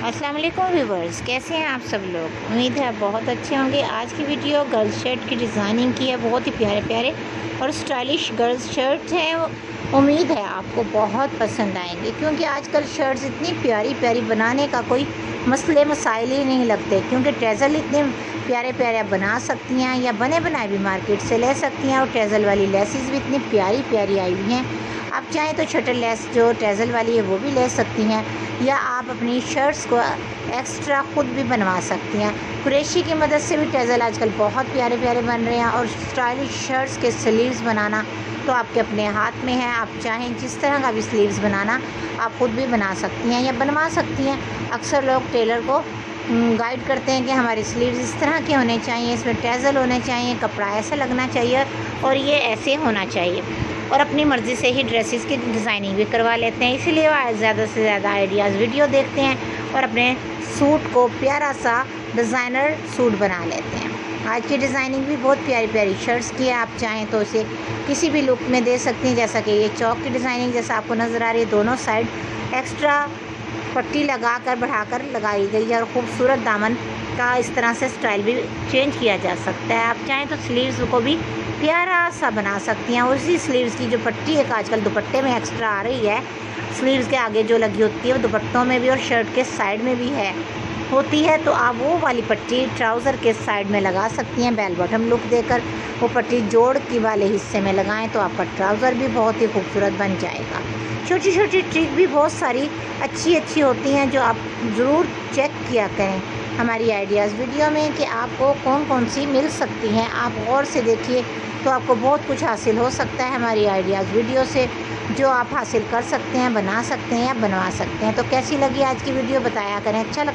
अस्सलाम वालेकुम व्यूवर्स, कैसे हैं आप सब लोग। उम्मीद है आप बहुत अच्छे होंगे। आज की वीडियो गर्ल्स शर्ट की डिज़ाइनिंग की है। बहुत ही प्यारे प्यारे और स्टाइलिश गर्ल्स शर्ट्स हैं। उम्मीद है आपको बहुत पसंद आएंगे, क्योंकि आजकल शर्ट्स इतनी प्यारी प्यारी बनाने का कोई मसले मसाइल ही नहीं लगते, क्योंकि ट्रेज़ल इतने प्यारे प्यारे आप बना सकती हैं या बने बनाए भी मार्केट से ले सकती हैं। और ट्रेज़ल वाली लेसेस भी इतनी प्यारी प्यारी आई हुई हैं। आप चाहें तो शटल लेस जो ट्रेज़ल वाली है वो भी ले सकती हैं, या आप अपनी शर्ट्स को एक्स्ट्रा ख़ुद भी बनवा सकती हैं। कुरेशी की मदद से भी ट्रेज़ल आजकल बहुत प्यारे प्यारे बन रहे हैं। और स्टाइलिश शर्ट्स के स्लीव्स बनाना तो आपके अपने हाथ में है। आप चाहें जिस तरह का भी स्लीव्स बनाना आप ख़ुद भी बना सकती हैं या बनवा सकती हैं। अक्सर लोग टेलर को गाइड करते हैं कि हमारे स्लीव्स इस तरह के होने चाहिए, इसमें ट्रेज़ल होने चाहिए, कपड़ा ऐसा लगना चाहिए और ये ऐसे होना चाहिए, और अपनी मर्ज़ी से ही ड्रेसेस की डिज़ाइनिंग भी करवा लेते हैं। इसीलिए वो ज़्यादा से ज़्यादा आइडियाज़ वीडियो देखते हैं और अपने सूट को प्यारा सा डिज़ाइनर सूट बना लेते हैं। आज की डिज़ाइनिंग भी बहुत प्यारी प्यारी शर्ट्स की है। आप चाहें तो इसे किसी भी लुक में दे सकती हैं, जैसा कि ये चौक की डिज़ाइनिंग जैसा आपको नज़र आ रही है। दोनों साइड एक्स्ट्रा पट्टी लगाकर बढ़ाकर लगाई गई है और ख़ूबसूरत दामन का इस तरह से स्टाइल भी चेंज किया जा सकता है। आप चाहें तो स्लीव्स को भी प्यारा सा बना सकती हैं। उसी स्लीव्स की जो पट्टी एक आजकल दुपट्टे में एक्स्ट्रा आ रही है, स्लीव्स के आगे जो लगी होती है वो दुपट्टों में भी और शर्ट के साइड में भी होती है, तो आप वो वाली पट्टी ट्राउज़र के साइड में लगा सकती हैं। बेल बॉटम लुक देकर वो पट्टी जोड़ के वाले हिस्से में लगाएं तो आपका ट्राउज़र भी बहुत ही खूबसूरत बन जाएगा। छोटी छोटी ट्रिक भी बहुत सारी अच्छी होती हैं जो आप ज़रूर चेक किया करें हमारी आइडियाज़ वीडियो में कि आपको कौन कौन सी मिल सकती हैं। आप गौर से देखिए तो आपको बहुत कुछ हासिल हो सकता है हमारी आइडियाज़ वीडियो से, जो आप हासिल कर सकते हैं, बना सकते हैं या बनवा सकते हैं। तो कैसी लगी आज की वीडियो बताया करें। अच्छा लगता